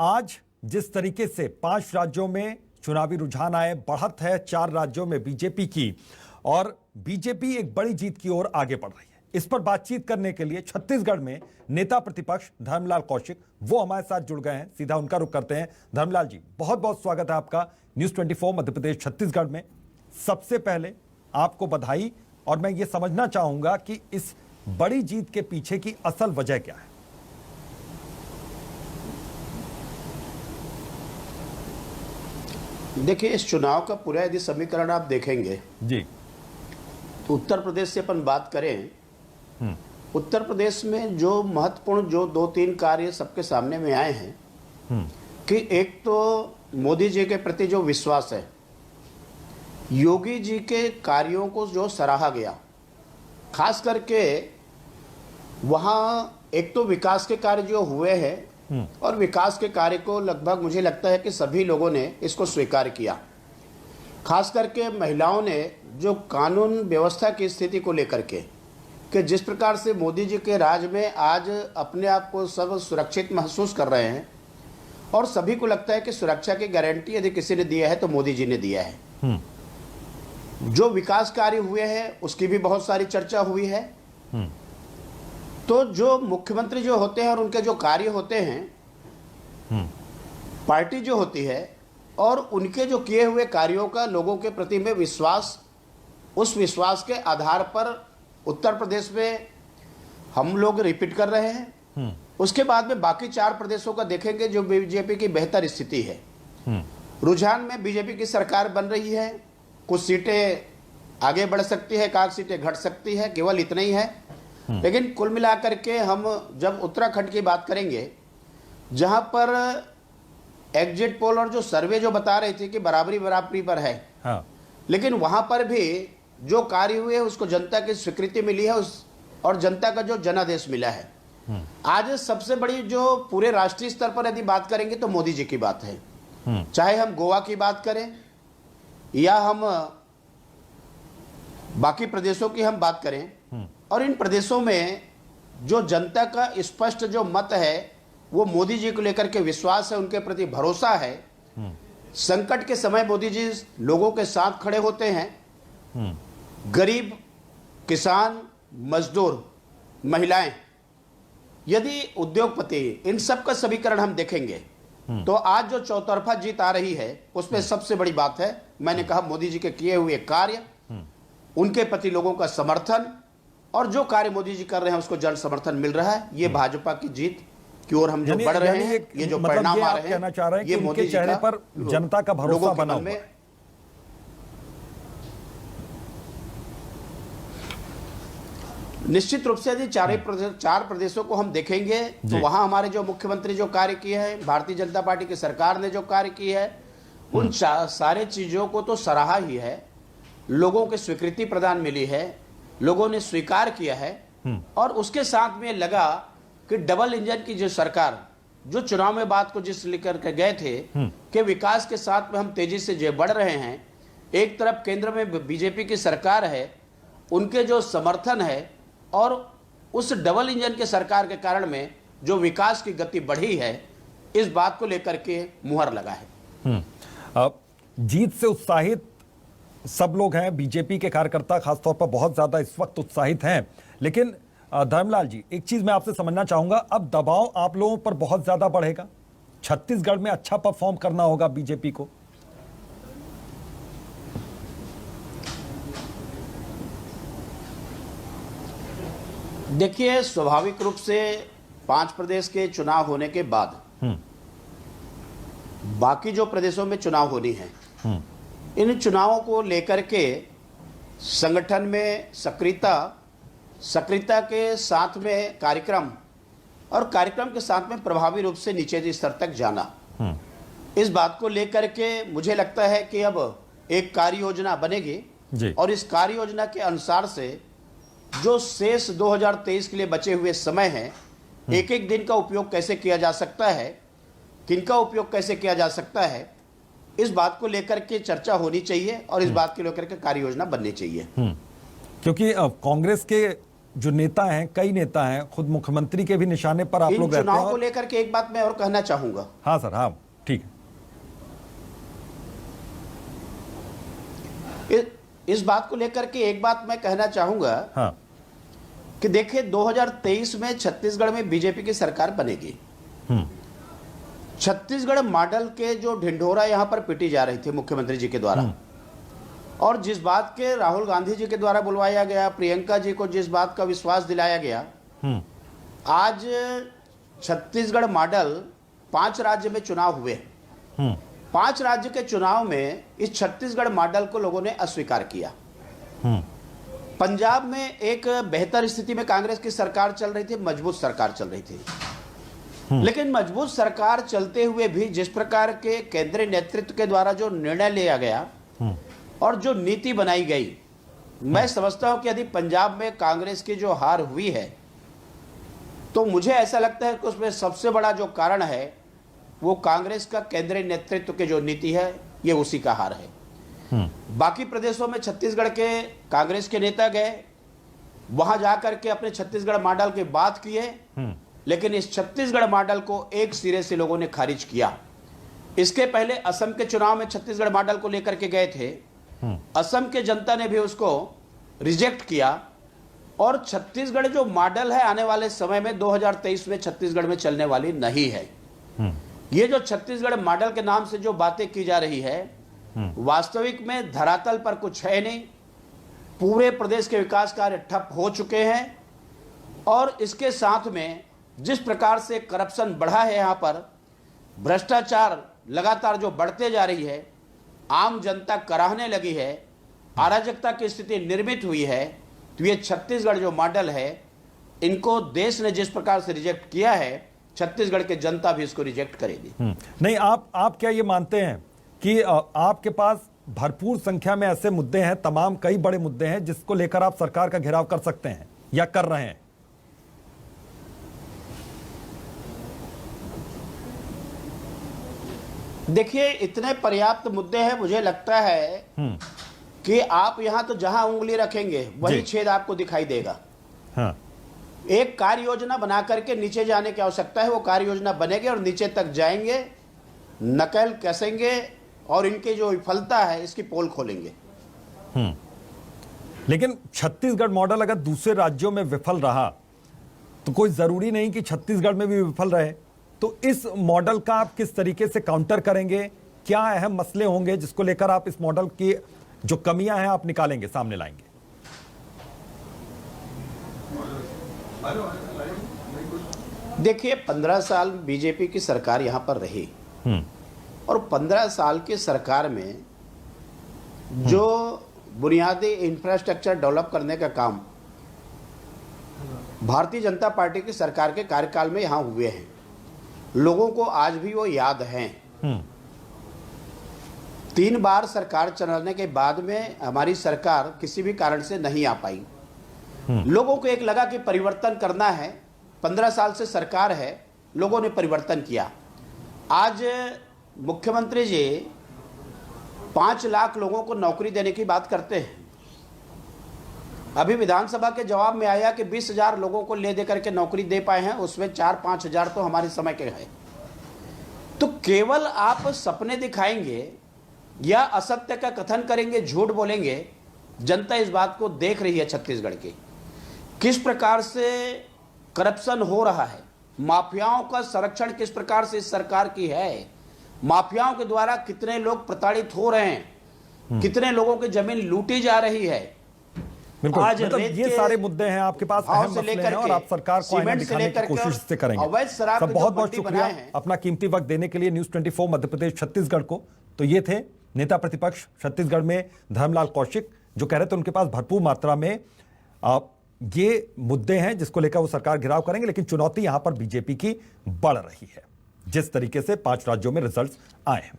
आज जिस तरीके से 5 राज्यों में चुनावी रुझान आए, बढ़त है 4 राज्यों में बीजेपी की और बीजेपी एक बड़ी जीत की ओर आगे बढ़ रही है। इस पर बातचीत करने के लिए छत्तीसगढ़ में नेता प्रतिपक्ष धर्मलाल कौशिक वो हमारे साथ जुड़ गए हैं। सीधा उनका रुख करते हैं। धर्मलाल जी, बहुत बहुत स्वागत है आपका न्यूज़ 24 मध्य प्रदेश छत्तीसगढ़ में। सबसे पहले आपको बधाई, और मैं ये समझना चाहूंगा कि इस बड़ी जीत के पीछे की असल वजह क्या है। देखिए, इस चुनाव का पूरा यदि समीकरण आप देखेंगे जी, तो उत्तर प्रदेश से अपन बात करें, उत्तर प्रदेश में जो महत्वपूर्ण जो 2-3 कार्य सबके सामने में आए हैं कि एक तो मोदी जी के प्रति जो विश्वास है, योगी जी के कार्यों को जो सराहा गया, खास करके वहाँ एक तो विकास के कार्य जो हुए हैं और विकास के कार्य को लगभग मुझे लगता है कि सभी लोगों ने इसको स्वीकार किया। खास करके महिलाओं ने जो कानून व्यवस्था की स्थिति को लेकर के कि जिस प्रकार से मोदी जी के राज में आज अपने आप को सब सुरक्षित महसूस कर रहे हैं और सभी को लगता है कि सुरक्षा की गारंटी यदि किसी ने दिया है तो मोदी जी ने दिया है। जो विकास कार्य हुए हैं उसकी भी बहुत सारी चर्चा हुई है। तो जो मुख्यमंत्री जो होते हैं और उनके जो कार्य होते हैं, पार्टी जो होती है और उनके जो किए हुए कार्यों का लोगों के प्रति में विश्वास, उस विश्वास के आधार पर उत्तर प्रदेश में हम लोग रिपीट कर रहे हैं। उसके बाद में बाकी 4 प्रदेशों का देखेंगे जो बीजेपी की बेहतर स्थिति है। रुझान में बीजेपी की सरकार बन रही है, कुछ सीटें आगे बढ़ सकती है, एक सीटें घट सकती है, केवल इतना ही है। लेकिन कुल मिलाकर के हम जब उत्तराखंड की बात करेंगे, जहां पर एग्जिट पोल और जो सर्वे जो बता रहे थे कि बराबरी बराबरी पर है, हाँ। लेकिन वहां पर भी जो कार्य हुए उसको जनता की स्वीकृति मिली है और जनता का जो जनादेश मिला है। आज सबसे बड़ी जो पूरे राष्ट्रीय स्तर पर यदि बात करेंगे तो मोदी जी की बात है। चाहे हम गोवा की बात करें या हम बाकी प्रदेशों की हम बात करें, और इन प्रदेशों में जो जनता का स्पष्ट जो मत है वो मोदी जी को लेकर के विश्वास है, उनके प्रति भरोसा है। संकट के समय मोदी जी लोगों के साथ खड़े होते हैं। गरीब, किसान, मजदूर, महिलाएं, यदि उद्योगपति, इन सब का समीकरण हम देखेंगे तो आज जो चौतरफा जीत आ रही है उसमें सबसे बड़ी बात है, मैंने कहा, मोदी जी के किए हुए कार्य, उनके प्रति लोगों का समर्थन और जो कार्य मोदी जी कर रहे हैं उसको जन समर्थन मिल रहा है। ये भाजपा की जीत की ओर हम जो बढ़ रहे हैं, ये जो परिणाम आ रहे हैं, ये मोदी चेहरे पर जनता का भरोसा बना हुआ है। निश्चित रूप से यदि 4 प्रदेशों को हम देखेंगे तो वहां हमारे जो मुख्यमंत्री जो कार्य किए हैं, भारतीय जनता पार्टी की सरकार ने जो कार्य किए है, उन सारे चीजों को तो सराहा ही है, लोगों की स्वीकृति प्रदान मिली है, लोगों ने स्वीकार किया है। और उसके साथ में लगा कि डबल इंजन की जो सरकार, जो चुनाव में बात को जिस लेकर के गए थे कि विकास के साथ में हम तेजी से जो बढ़ रहे हैं, एक तरफ केंद्र में बीजेपी की सरकार है, उनके जो समर्थन है और उस डबल इंजन के सरकार के कारण में जो विकास की गति बढ़ी है, इस बात को लेकर के मुहर लगा है। जीत से उत्साहित सब लोग हैं, बीजेपी के कार्यकर्ता खासतौर पर बहुत ज्यादा इस वक्त उत्साहित हैं। लेकिन धर्मलाल जी, एक चीज मैं आपसे समझना चाहूंगा, अब दबाव आप लोगों पर बहुत ज्यादा बढ़ेगा, छत्तीसगढ़ में अच्छा परफॉर्म करना होगा बीजेपी को। देखिए, स्वाभाविक रूप से 5 प्रदेश के चुनाव होने के बाद बाकी जो प्रदेशों में चुनाव होनी है, इन चुनावों को लेकर के संगठन में सक्रियता के साथ में कार्यक्रम और कार्यक्रम के साथ में प्रभावी रूप से नीचे स्तर तक जाना, इस बात को लेकर के मुझे लगता है कि अब एक कार्य योजना बनेगी और इस कार्य योजना के अनुसार से जो शेष 2023 के लिए बचे हुए समय है, एक एक दिन का उपयोग कैसे किया जा सकता है, किनका उपयोग कैसे किया जा सकता है, इस बात को लेकर के चर्चा होनी चाहिए और इस बात को लेकर के कार्य योजना बननी चाहिए। क्योंकि कांग्रेस के जो नेता हैं, कई नेता हैं, खुद मुख्यमंत्री के भी निशाने पर आप इन लोग रहते हैं चुनाव को लेकर के एक बात मैं और कहना चाहूंगा। हाँ सर, हाँ ठीक है। इस बात को लेकर के एक बात मैं कहना चाहूंगा हाँ कि देखिए 2023 में छत्तीसगढ़ में बीजेपी की सरकार बनेगी। छत्तीसगढ़ मॉडल के जो ढिंढोरा यहां पर पीटी जा रही थी मुख्यमंत्री जी के द्वारा, और जिस बात के राहुल गांधी जी के द्वारा बुलवाया गया, प्रियंका जी को जिस बात का विश्वास दिलाया गया, आज छत्तीसगढ़ मॉडल 5 राज्य में चुनाव हुए। 5 राज्य के चुनाव में इस छत्तीसगढ़ मॉडल को लोगों ने अस्वीकार किया। पंजाब में एक बेहतर स्थिति में कांग्रेस की सरकार चल रही थी, मजबूत सरकार चल रही थी, लेकिन मजबूत सरकार चलते हुए भी जिस प्रकार के केंद्रीय नेतृत्व के द्वारा जो निर्णय लिया गया और जो नीति बनाई गई, मैं समझता हूं कि यदि पंजाब में कांग्रेस की जो हार हुई है तो मुझे ऐसा लगता है कि उसमें सबसे बड़ा जो कारण है वो कांग्रेस का केंद्रीय नेतृत्व की जो नीति है, ये उसी का हार है। बाकी प्रदेशों में छत्तीसगढ़ के कांग्रेस के नेता गए, वहां जाकर के अपने छत्तीसगढ़ मॉडल की बात किए, लेकिन इस छत्तीसगढ़ मॉडल को एक सिरे से लोगों ने खारिज किया। इसके पहले असम के चुनाव में छत्तीसगढ़ मॉडल को लेकर के गए थे, असम के जनता ने भी उसको रिजेक्ट किया, और छत्तीसगढ़ जो मॉडल है आने वाले समय में 2023 में छत्तीसगढ़ में चलने वाली नहीं है। ये जो छत्तीसगढ़ मॉडल के नाम से जो बातें की जा रही है, वास्तविक में धरातल पर कुछ है नहीं। पूरे प्रदेश के विकास कार्य ठप हो चुके हैं, और इसके साथ में जिस प्रकार से करप्शन बढ़ा है, यहाँ पर भ्रष्टाचार लगातार जो बढ़ते जा रही है, आम जनता कराहने लगी है, अराजकता की स्थिति निर्मित हुई है, तो ये छत्तीसगढ़ जो मॉडल है, इनको देश ने जिस प्रकार से रिजेक्ट किया है, छत्तीसगढ़ की जनता भी इसको रिजेक्ट करेगी। नहीं, आप क्या ये मानते हैं कि आपके पास भरपूर संख्या में ऐसे मुद्दे हैं, तमाम कई बड़े मुद्दे हैं जिसको लेकर आप सरकार का घेराव कर सकते हैं या कर रहे हैं? देखिए, इतने पर्याप्त मुद्दे हैं, मुझे लगता है कि आप यहां तो जहां उंगली रखेंगे वही छेद आपको दिखाई देगा। हाँ। एक कार्य योजना बना करके नीचे जाने की आवश्यकता है। वो कार्य योजना बनेगी और नीचे तक जाएंगे, नकल कसेंगे और इनकी जो विफलता है इसकी पोल खोलेंगे। लेकिन छत्तीसगढ़ मॉडल अगर दूसरे राज्यों में विफल रहा तो कोई जरूरी नहीं कि छत्तीसगढ़ में भी विफल रहे। तो इस मॉडल का आप किस तरीके से काउंटर करेंगे? क्या अहम मसले होंगे जिसको लेकर आप इस मॉडल की जो कमियां हैं आप निकालेंगे, सामने लाएंगे? देखिए, 15 साल बीजेपी की सरकार यहां पर रही, और 15 साल की सरकार में जो बुनियादी इंफ्रास्ट्रक्चर डेवलप करने का काम भारतीय जनता पार्टी की सरकार के कार्यकाल में यहां हुए हैं, लोगों को आज भी वो याद हैं। 3 बार सरकार चलाने के बाद में हमारी सरकार किसी भी कारण से नहीं आ पाई। लोगों को एक लगा कि परिवर्तन करना है, 15 साल से सरकार है, लोगों ने परिवर्तन किया। आज मुख्यमंत्री जी 5 लाख लोगों को नौकरी देने की बात करते हैं। अभी विधानसभा के जवाब में आया कि 20,000 लोगों को ले दे करके नौकरी दे पाए हैं, उसमें 4-5 हजार तो हमारे समय के हैं। तो केवल आप सपने दिखाएंगे या असत्य का कथन करेंगे, झूठ बोलेंगे, जनता इस बात को देख रही है छत्तीसगढ़ की, किस प्रकार से करप्शन हो रहा है, माफियाओं का संरक्षण किस प्रकार से इस सरकार की है, माफियाओं के द्वारा कितने लोग प्रताड़ित हो रहे हैं, कितने लोगों की जमीन लूटी जा रही है। आज मतलब ये सारे मुद्दे हैं आपके पास, अहम मसले हैं, और आप सरकार को आईना दिखाने की कोशिश से करेंगे। सब बहुत बहुत शुक्रिया अपना कीमती वक्त देने के लिए न्यूज़ 24 मध्य प्रदेश छत्तीसगढ़ को। तो ये थे नेता प्रतिपक्ष छत्तीसगढ़ में धर्मलाल कौशिक, जो कह रहे थे उनके पास भरपूर मात्रा में ये मुद्दे हैं जिसको लेकर वो सरकार घेराव करेंगे, लेकिन चुनौती यहां पर बीजेपी की बढ़ रही है, जिस तरीके से 5 राज्यों में रिजल्ट्स आए हैं।